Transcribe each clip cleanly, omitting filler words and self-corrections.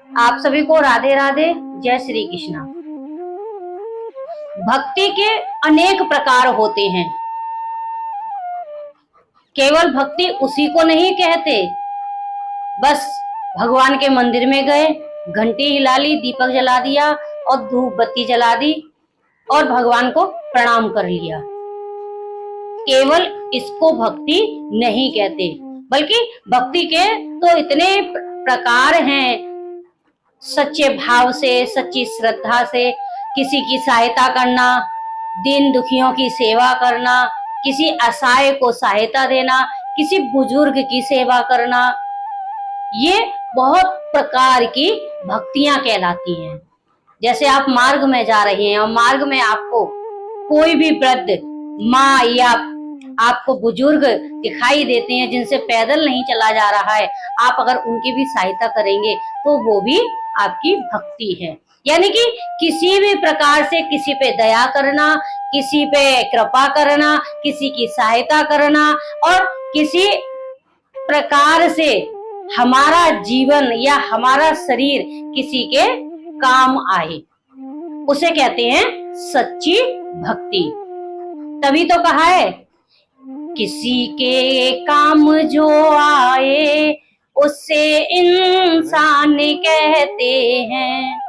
आप सभी को राधे राधे, जय श्री कृष्णा। भक्ति के अनेक प्रकार होते हैं। केवल भक्ति उसी को नहीं कहते, बस भगवान के मंदिर में गए, घंटी हिला ली, दीपक जला दिया और धूप बत्ती जला दी और भगवान को प्रणाम कर लिया। केवल इसको भक्ति नहीं कहते, बल्कि भक्ति के तो इतने प्रकार हैं। सच्चे भाव से, सच्ची श्रद्धा से किसी की सहायता करना, दीन दुखियों की सेवा करना, किसी असहाय को सहायता देना, किसी बुजुर्ग की सेवा करना, ये बहुत प्रकार की भक्तियां कहलाती हैं। जैसे आप मार्ग में जा रहे हैं और मार्ग में आपको कोई भी वृद्ध माँ या आपको बुजुर्ग दिखाई देते हैं जिनसे पैदल नहीं चला जा रहा है, आप अगर उनकी भी सहायता करेंगे तो वो भी आपकी भक्ति है। यानी कि किसी भी प्रकार से किसी पे दया करना, किसी पे कृपा करना, किसी की सहायता करना और किसी प्रकार से हमारा जीवन या हमारा शरीर किसी के काम आए, उसे कहते हैं सच्ची भक्ति। तभी तो कहा है, किसी के काम जो आए उससे इंसान कहते हैं,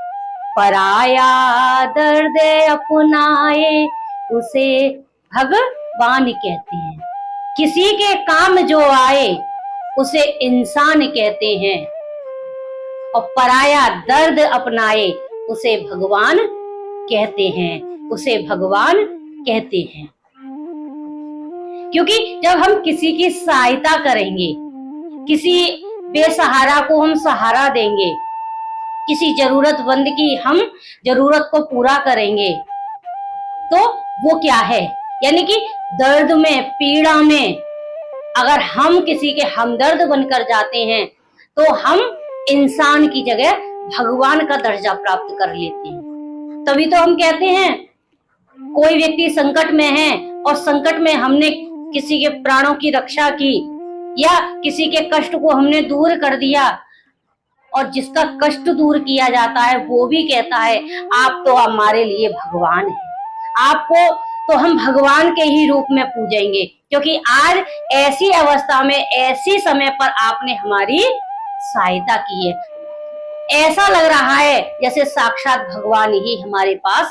पराया दर्द अपनाए उसे भगवान कहते हैं। किसी के काम जो आए उसे इंसान कहते हैं और पराया दर्द अपनाए उसे भगवान कहते हैं, उसे भगवान कहते हैं। क्योंकि जब हम किसी की सहायता करेंगे, किसी बेसहारा को हम सहारा देंगे, किसी जरूरतमंद की हम जरूरत को पूरा करेंगे, तो वो क्या है, यानी कि दर्द में, पीड़ा में अगर हम किसी के हमदर्द बनकर जाते हैं तो हम इंसान की जगह भगवान का दर्जा प्राप्त कर लेते हैं। तभी तो हम कहते हैं, कोई व्यक्ति संकट में है और संकट में हमने किसी के प्राणों की रक्षा की या किसी के कष्ट को हमने दूर कर दिया, और जिसका कष्ट दूर किया जाता है वो भी कहता है आप तो हमारे लिए भगवान हैं, आपको तो हम भगवान के ही रूप में पूजेंगे, क्योंकि आज ऐसी अवस्था में, ऐसी समय पर आपने हमारी सहायता की है। ऐसा लग रहा है जैसे साक्षात भगवान ही हमारे पास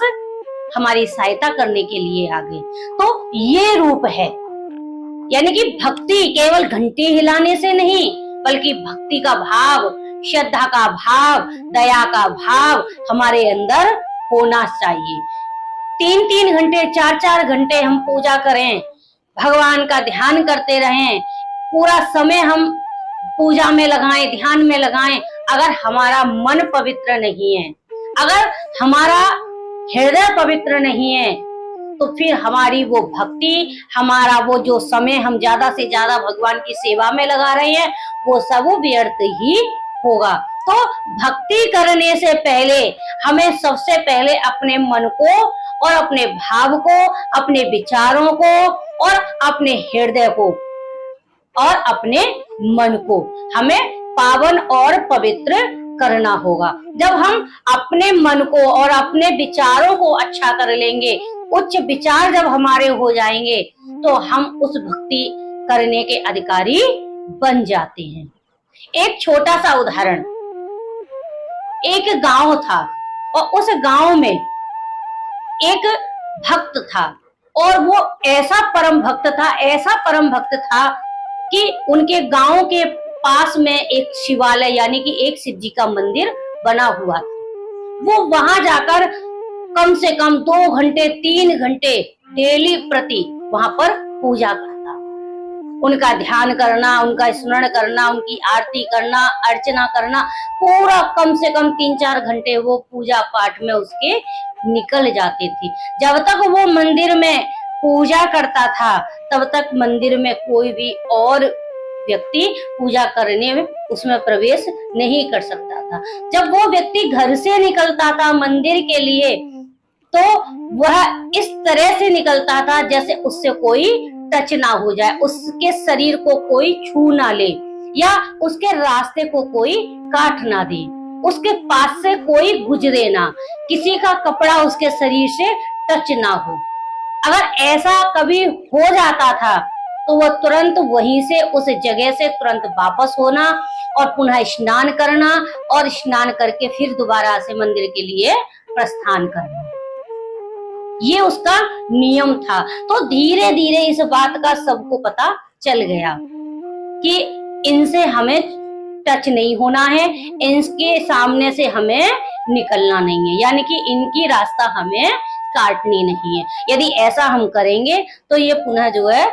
हमारी सहायता करने के लिए आ गए। तो ये रूप है, यानी कि भक्ति केवल घंटी हिलाने से नहीं, बल्कि भक्ति का भाव, श्रद्धा का भाव, दया का भाव हमारे अंदर होना चाहिए। 3-3 घंटे, 4-4 घंटे हम पूजा करें, भगवान का ध्यान करते रहें, पूरा समय हम पूजा में लगाएं, ध्यान में लगाएं, अगर हमारा मन पवित्र नहीं है, अगर हमारा हृदय पवित्र नहीं है, तो फिर हमारी वो भक्ति, हमारा वो जो समय हम ज्यादा से ज्यादा भगवान की सेवा में लगा रहे हैं, वो सब व्यर्थ ही होगा। तो भक्ति करने से पहले हमें सबसे पहले अपने मन को और अपने भाव को, अपने विचारों को और अपने हृदय को और अपने मन को हमें पावन और पवित्र करना होगा। जब हम अपने मन को और अपने विचारों को अच्छा कर लेंगे, उच्च विचार जब हमारे हो जाएंगे, तो हम उस भक्ति करने के अधिकारी बन जाते हैं। एक छोटा सा उदाहरण, एक गांव था और उस गांव में एक भक्त था और वो ऐसा परम भक्त था, ऐसा परम भक्त था कि उनके गांव के पास में एक शिवालय यानी कि एक शिव जी का मंदिर बना हुआ था। वो वहां जाकर कम से कम 2 घंटे 3 घंटे डेली प्रति वहां पर पूजा करता, उनका ध्यान करना, उनका स्मरण करना, उनकी आरती करना, अर्चना करना, पूरा कम से कम 3-4 घंटे वो पूजा पाठ में उसके निकल जाते थे। जब तक वो मंदिर में पूजा करता था तब तक मंदिर में कोई भी और व्यक्ति पूजा करने में उसमें प्रवेश नहीं कर सकता था। जब वो व्यक्ति घर से निकलता था मंदिर के लिए, तो वह इस तरह से निकलता था जैसे उससे कोई टच ना हो जाए, उसके शरीर को कोई छू ना ले या उसके रास्ते को कोई काट ना दे। उसके पास से कोई गुजरे ना, किसी का कपड़ा उसके शरीर से टच ना हो। अगर ऐसा कभी हो जाता था तो वह तुरंत वहीं से उस जगह से तुरंत वापस होना और पुनः स्नान करना और स्नान करके फिर दोबारा से मंदिर के लिए प्रस्थान करना, ये उसका नियम था। तो धीरे धीरे इस बात का सबको पता चल गया कि इनसे हमें टच नहीं होना है, इनके सामने से हमें निकलना नहीं है, यानी कि इनकी रास्ता हमें काटनी नहीं है। यदि ऐसा हम करेंगे तो ये पुनः जो है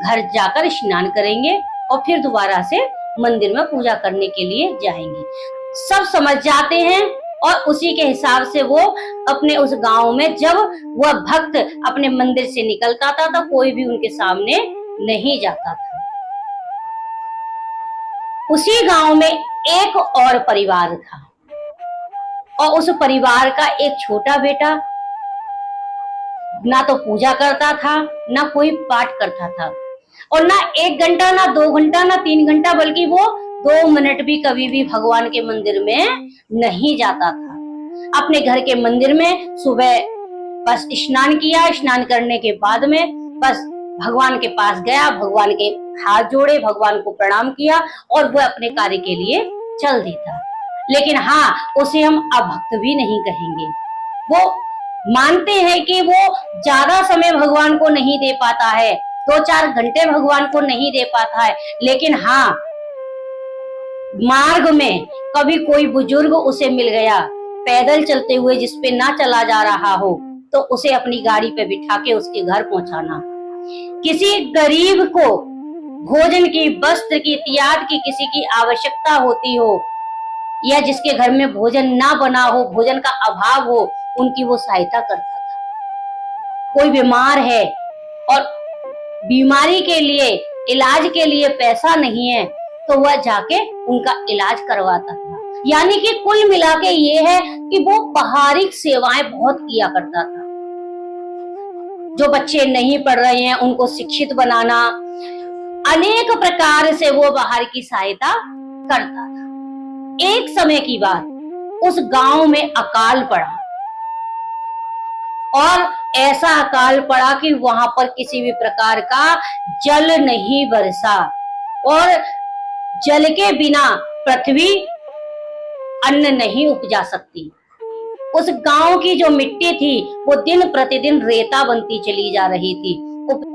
घर जाकर स्नान करेंगे और फिर दोबारा से मंदिर में पूजा करने के लिए जाएंगे। सब समझ जाते हैं और उसी के हिसाब से वो अपने उस गांव में जब वह भक्त अपने मंदिर से निकलता था तो कोई भी उनके सामने नहीं जाता था। उसी गांव में एक और परिवार था और उस परिवार का एक छोटा बेटा ना तो पूजा करता था, ना कोई पाठ करता था, और ना 1 घंटा, ना 2 घंटा, ना 3 घंटा, बल्कि वो 2 मिनट भी कभी भी भगवान के मंदिर में नहीं जाता था। अपने घर के मंदिर में सुबह बस स्नान किया, स्नान करने के बाद में बस भगवान के पास गया, भगवान के हाथ जोड़े, भगवान को प्रणाम किया और वह अपने कार्य के लिए चल देता। लेकिन हाँ, उसे हम अभक्त भी नहीं कहेंगे। वो मानते हैं कि वो ज्यादा समय भगवान को नहीं दे पाता है, 2-4 घंटे भगवान को नहीं दे पाता है, लेकिन हाँ, मार्ग में कभी कोई बुजुर्ग उसे मिल गया पैदल चलते हुए जिसपे ना चला जा रहा हो तो उसे अपनी गाड़ी पे बिठा के उसके घर पहुंचाना। किसी गरीब को भोजन की, वस्त्र की, इत्यादि की किसी की आवश्यकता होती हो या जिसके घर में भोजन ना बना हो, भोजन का अभाव हो, उनकी वो सहायता करता था। कोई बीमार है और बीमारी के लिए, इलाज के लिए पैसा नहीं है तो वह जाके उनका इलाज करवाता था। यानी कि कुल मिला के ये है कि वो बाहरी सेवाएं बहुत किया करता था। जो बच्चे नहीं पढ़ रहे हैं उनको शिक्षित बनाना, अनेक प्रकार से वो बाहर की सहायता करता था। एक समय की बात, उस गांव में अकाल पड़ा और ऐसा अकाल पड़ा कि वहां पर किसी भी प्रकार का जल नहीं बरसा और जल के बिना पृथ्वी अन्न नहीं उपजा सकती। उस गांव की जो मिट्टी थी वो दिन प्रतिदिन रेता बनती चली जा रही थी,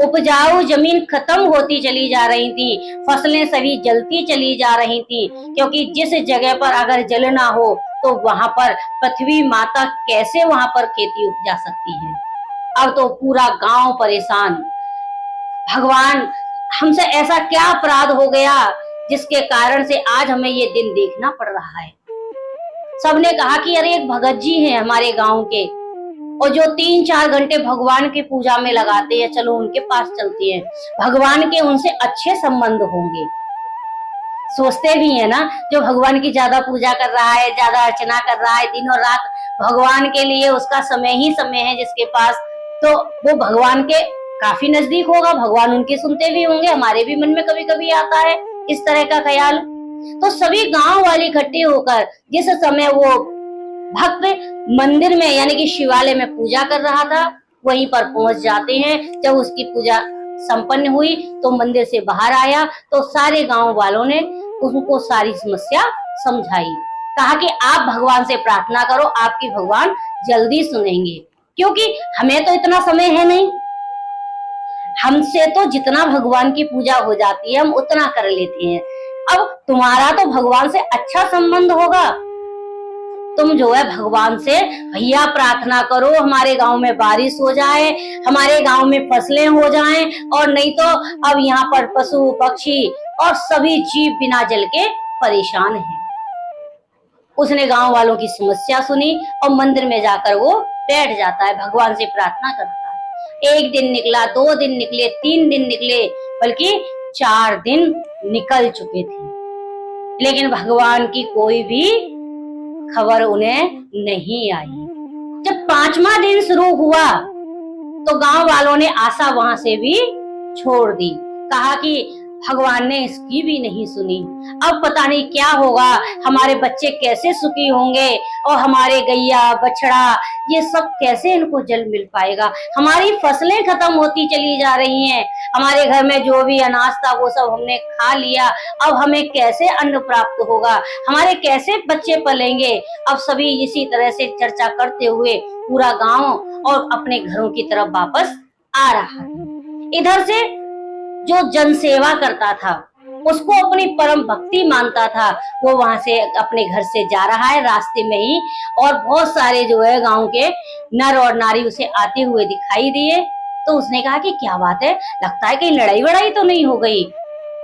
उपजाऊ जमीन खत्म होती चली जा रही थी, फसलें सभी जलती चली जा रही थी, क्योंकि जिस जगह पर अगर जल ना हो तो वहां पर पृथ्वी माता कैसे वहां पर खेती उपजा सकती है। अब तो पूरा गांव परेशान। भगवान, हमसे ऐसा क्या अपराध हो गया जिसके कारण से आज हमें ये दिन देखना पड़ रहा है। सबने कहा कि अरे एक भगत जी हैं हमारे गांव के और जो 3-4 घंटे भगवान की पूजा में लगाते हैं, चलो उनके पास चलती हैं, भगवान के उनसे अच्छे संबंध होंगे। सोचते भी है ना, जो भगवान की ज्यादा पूजा कर रहा है, ज्यादा अर्चना कर रहा है, दिनों रात भगवान के लिए उसका समय ही समय है जिसके पास, तो वो भगवान के काफी नजदीक होगा, भगवान उनकी सुनते भी होंगे। हमारे भी मन में कभी कभी आता है इस तरह का ख्याल। तो सभी गांव वाले इकट्ठे होकर जिस समय वो भक्त मंदिर में यानी कि शिवालय में पूजा कर रहा था वहीं पर पहुंच जाते हैं। जब उसकी पूजा संपन्न हुई तो मंदिर से बाहर आया तो सारे गांव वालों ने उनको सारी समस्या समझाई, कहा कि आप भगवान से प्रार्थना करो, आपकी भगवान जल्दी सुनेंगे, क्योंकि हमें तो इतना समय है नहीं, हमसे तो जितना भगवान की पूजा हो जाती है हम उतना कर लेते हैं। अब तुम्हारा तो भगवान से अच्छा संबंध होगा, तुम जो है भगवान से भैया प्रार्थना करो हमारे गांव में बारिश हो जाए, हमारे गांव में फसलें हो जाएं, और नहीं तो अब यहाँ पर पशु पक्षी और सभी जीव बिना जल के परेशान हैं। उसने गांव वालों की समस्या सुनी और मंदिर में जाकर वो बैठ जाता है, भगवान से प्रार्थना करता है। 1 दिन निकला, 2 दिन निकले, 3 दिन निकले, बल्कि 4 दिन निकल चुके थे, लेकिन भगवान की कोई भी खबर उन्हें नहीं आई। जब 5वां दिन शुरू हुआ तो गांव वालों ने आशा वहां से भी छोड़ दी, कहा कि भगवान ने इसकी भी नहीं सुनी। अब पता नहीं क्या होगा, हमारे बच्चे कैसे सुखी होंगे और हमारे गैया बछड़ा ये सब कैसे इनको जल मिल पाएगा। हमारी फसलें खत्म होती चली जा रही हैं, हमारे घर में जो भी अनाज था वो सब हमने खा लिया, अब हमें कैसे अन्न प्राप्त होगा, हमारे कैसे बच्चे पलेंगे। अब सभी इसी तरह से चर्चा करते हुए पूरा गांव और अपने घरों की तरफ वापस आ रहा। इधर से जो जनसेवा करता था, उसको अपनी परम भक्ति मानता था, वो वहां से अपने घर से जा रहा है रास्ते में ही, और बहुत सारे जो है गांव के नर और नारी उसे आते हुए दिखाई दिए। तो उसने कहा कि क्या बात है, लगता है कहीं लड़ाई वड़ाई तो नहीं हो गई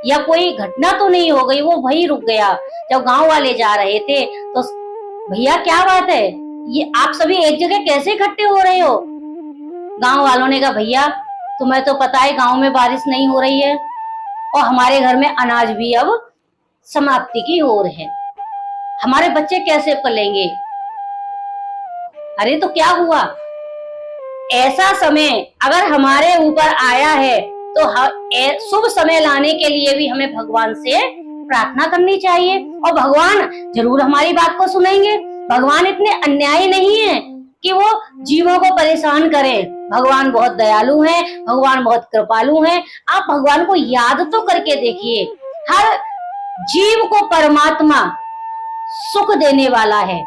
या कोई घटना तो नहीं हो गई। वो वही रुक गया। जब गांव वाले जा रहे थे तो भैया क्या बात है, ये आप सभी एक जगह कैसे इकट्ठे हो रहे हो। गांव वालों ने कहा भैया तुम्हें तो पता है गांव में बारिश नहीं हो रही है और हमारे घर में अनाज भी अब समाप्ति की ओर है, हमारे बच्चे कैसे पलेंगे। अरे तो क्या हुआ, ऐसा समय अगर हमारे ऊपर आया है तो शुभ समय लाने के लिए भी हमें भगवान से प्रार्थना करनी चाहिए और भगवान जरूर हमारी बात को सुनेंगे। भगवान इतने अन्यायी नहीं है कि वो जीवों को परेशान करें। भगवान बहुत दयालु हैं, भगवान बहुत कृपालु हैं। आप भगवान को याद तो करके देखिए, हर जीव को परमात्मा सुख देने वाला है।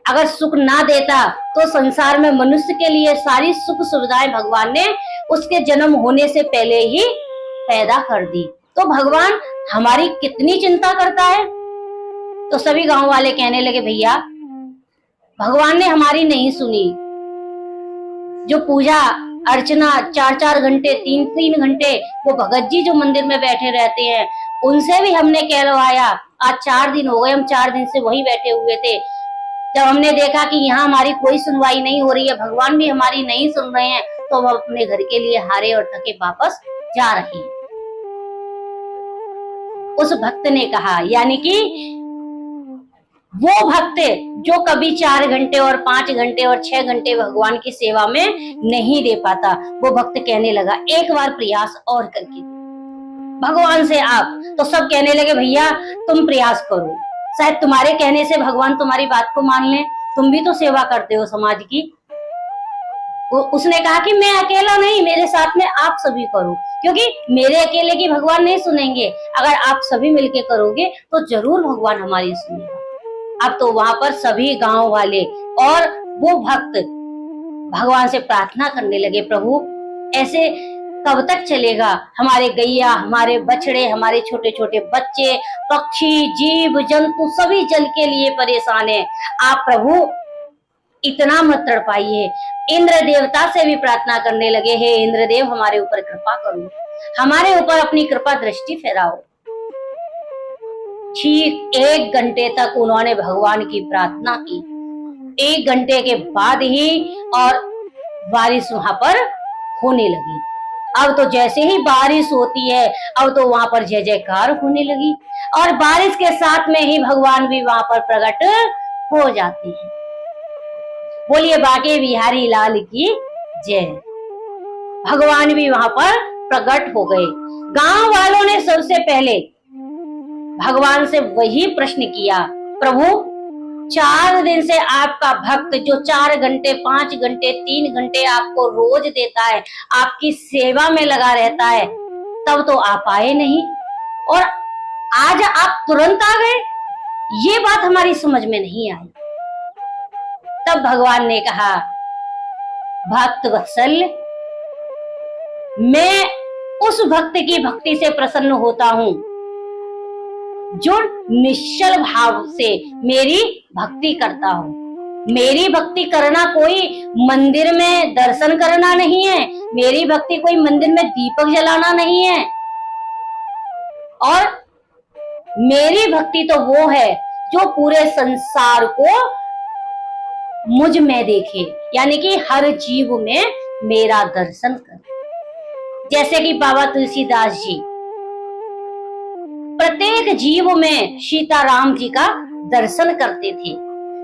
अगर सुख ना देता तो संसार में मनुष्य के लिए सारी सुख सुविधाएं भगवान ने उसके जन्म होने से पहले ही पैदा कर दी। तो भगवान हमारी कितनी चिंता करता है। तो सभी गांव वाले कहने लगे भैया भगवान ने हमारी नहीं सुनी। जो पूजा अर्चना 4-4 घंटे 3-3 घंटे वो भगत जी जो मंदिर में बैठे रहते हैं उनसे भी हमने कहलवाया। आज 4 दिन हो गए, हम 4 दिन से वही बैठे हुए थे। जब हमने देखा कि यहाँ हमारी कोई सुनवाई नहीं हो रही है, भगवान भी हमारी नहीं सुन रहे हैं, तो हम अपने घर के लिए हारे और थके वापस जा रहे हैं। उस भक्त ने कहा, यानी कि वो भक्त जो कभी 4 घंटे और 5 घंटे और 6 घंटे भगवान की सेवा में नहीं दे पाता, वो भक्त कहने लगा एक बार प्रयास और करके भगवान से आप। तो सब कहने लगे भैया तुम प्रयास करो, शायद तुम्हारे कहने से भगवान तुम्हारी बात को मान ले, तुम भी तो सेवा करते हो समाज की। उसने कहा कि मैं अकेला नहीं, मेरे साथ में आप सभी करो, क्योंकि मेरे अकेले की भगवान नहीं सुनेंगे, अगर आप सभी मिलके करोगे तो जरूर भगवान हमारी सुनेगा। अब तो वहां पर सभी गांव वाले और वो भक्त भगवान से प्रार्थना करने लगे, प्रभु ऐसे कब तक चलेगा, हमारे गैया हमारे बछड़े हमारे छोटे छोटे बच्चे पक्षी जीव जंतु सभी जल के लिए परेशान है। आप प्रभु इतना मत तड़पाइए। इंद्र देवता से भी प्रार्थना करने लगे, हे इंद्रदेव हमारे ऊपर कृपा करो, हमारे ऊपर अपनी कृपा दृष्टि फैलाओ। ठीक 1 घंटे तक उन्होंने भगवान की प्रार्थना की। 1 घंटे के बाद ही और बारिश वहां पर होने लगी। अब तो जैसे ही बारिश होती है अब तो वहां पर जय जयकार होने लगी और बारिश के साथ में ही भगवान भी वहां पर प्रकट हो जाते हैं। बोलिए बाके बिहारी लाल की जय। भगवान भी वहां पर प्रकट हो गए। गांव वालों ने सबसे पहले भगवान से वही प्रश्न किया, प्रभु 4 दिन से आपका भक्त जो 4 घंटे 5 घंटे 3 घंटे आपको रोज देता है, आपकी सेवा में लगा रहता है, तब तो आप आए नहीं और आज आप तुरंत आ गए, ये बात हमारी समझ में नहीं आई। तब भगवान ने कहा, भक्त वत्सल मैं उस भक्त की भक्ति से प्रसन्न होता हूं जो निश्चल भाव से मेरी भक्ति करता हूँ। मेरी भक्ति करना कोई मंदिर में दर्शन करना नहीं है, मेरी भक्ति कोई मंदिर में दीपक जलाना नहीं है, और मेरी भक्ति तो वो है जो पूरे संसार को मुझ में देखे, यानी कि हर जीव में मेरा दर्शन करे। जैसे कि बाबा तुलसीदास जी प्रत्येक जीव में सीताराम जी का दर्शन करते थे।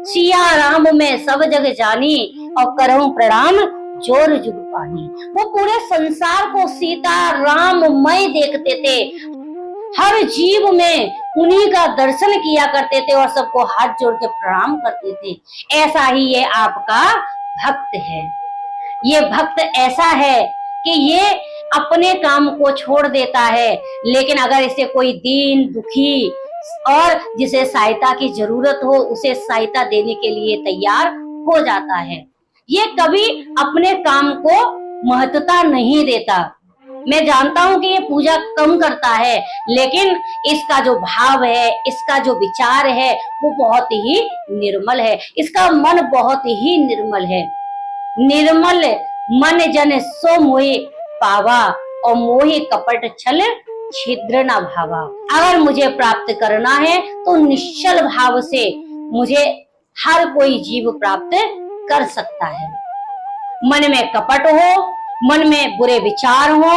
सिया राम में सब जग जानी और करहूं प्रणाम जोर जुग पानी। वो पूरे संसार को सीता राममय देखते थे, हर जीव में उन्हीं का दर्शन किया करते थे और सबको हाथ जोड़ के प्रणाम करते थे। ऐसा ही ये आपका भक्त है। ये भक्त ऐसा है कि ये अपने काम को छोड़ देता है, लेकिन अगर इसे कोई दीन दुखी और जिसे सहायता की जरूरत हो उसे सहायता देने के लिए तैयार हो जाता है। ये कभी अपने काम को महत्वता नहीं देता। मैं जानता हूं कि ये पूजा कम करता है, लेकिन इसका जो भाव है, इसका जो विचार है वो बहुत ही निर्मल है। इसका मन बहुत ही निर्मल है। निर्मल मन जन सो मोहे पावा और मोहे कपट छल छिद्र न भावा। अगर मुझे प्राप्त करना है तो निश्चल भाव से मुझे हर कोई जीव प्राप्त कर सकता है। मन में कपट हो, मन में बुरे विचार हो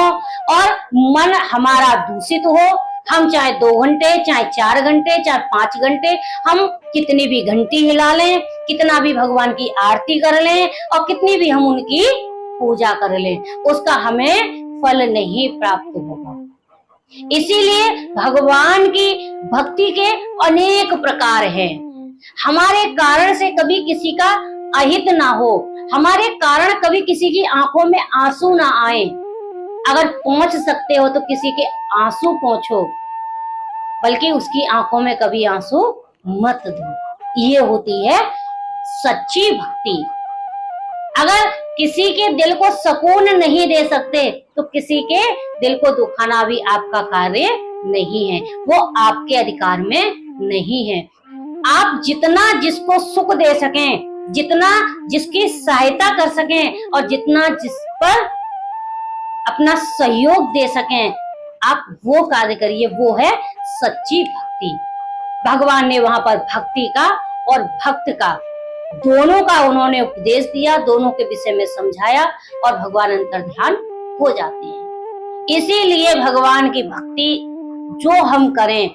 और मन हमारा दूषित हो, हम चाहे 2 घंटे, चाहे 4 घंटे, चाहे 5 घंटे, हम कितनी भी घंटी हिला लें, कितना भी भगवान की आरती कर लें और कितनी भी हम उनकी पूजा कर लें, उसका हमें फल नहीं प्राप्त होगा। इसीलिए भगवान की भक्ति के अनेक प्रकार हैं। हमारे कारण से कभी किसी का अहित ना हो, हमारे कारण कभी किसी की आंखों में आंसू ना आए। अगर पहुंच सकते हो तो किसी के आंसू पहुंचो, बल्कि उसकी आंखों में कभी आंसू मत दो। ये होती है सच्ची भक्ति। अगर किसी के दिल को सुकून नहीं दे सकते तो किसी के दिल को दुखाना भी आपका कार्य नहीं है, वो आपके अधिकार में नहीं है। आप जितना जिसको सुख दे सकें, जितना जिसकी सहायता कर सकें और जितना जिस पर अपना सहयोग दे सकें, आप वो कार्य करिए। वो है सच्ची भक्ति। भगवान ने वहां पर भक्ति का और भक्त का दोनों का उन्होंने उपदेश दिया, दोनों के विषय में समझाया और भगवान अंतर्ध्यान हो जाते हैं। इसीलिए भगवान की भक्ति जो हम करें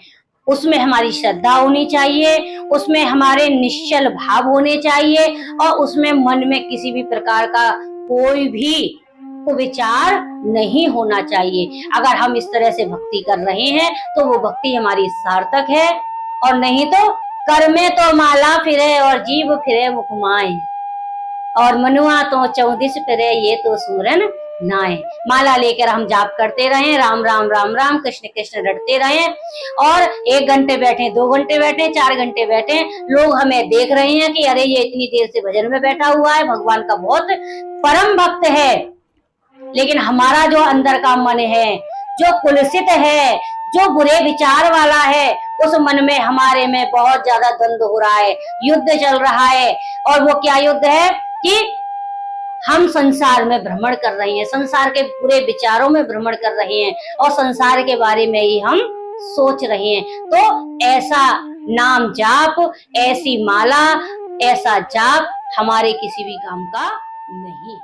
उसमें हमारी श्रद्धा होनी चाहिए, उसमें हमारे निश्चल भाव होने चाहिए और उसमें मन में किसी भी प्रकार का कोई भी विचार नहीं होना चाहिए। अगर हम इस तरह से भक्ति कर रहे हैं तो वो भक्ति हमारी सार्थक है, और नहीं तो कर में तो माला फिरे और जीव फिरे मुखमाए और मनुआ तो 14 फिरे ये तो सूरन नाए। माला लेकर हम जाप करते रहे, राम राम राम राम कृष्ण कृष्ण रटते रहे और 1 घंटे बैठे, 2 घंटे बैठे, 4 घंटे बैठे, लोग हमें देख रहे हैं कि अरे ये इतनी देर से भजन में बैठा हुआ है, भगवान का बहुत परम भक्त है। लेकिन हमारा जो अंदर का मन है, जो कुलसित है, जो बुरे विचार वाला है, उस मन में हमारे में बहुत ज्यादा द्वंद हो रहा है, युद्ध चल रहा है। और वो क्या युद्ध है कि हम संसार में भ्रमण कर रहे हैं, संसार के बुरे विचारों में भ्रमण कर रहे हैं और संसार के बारे में ही हम सोच रहे हैं। तो ऐसा नाम जाप, ऐसी माला, ऐसा जाप हमारे किसी भी काम का नहीं।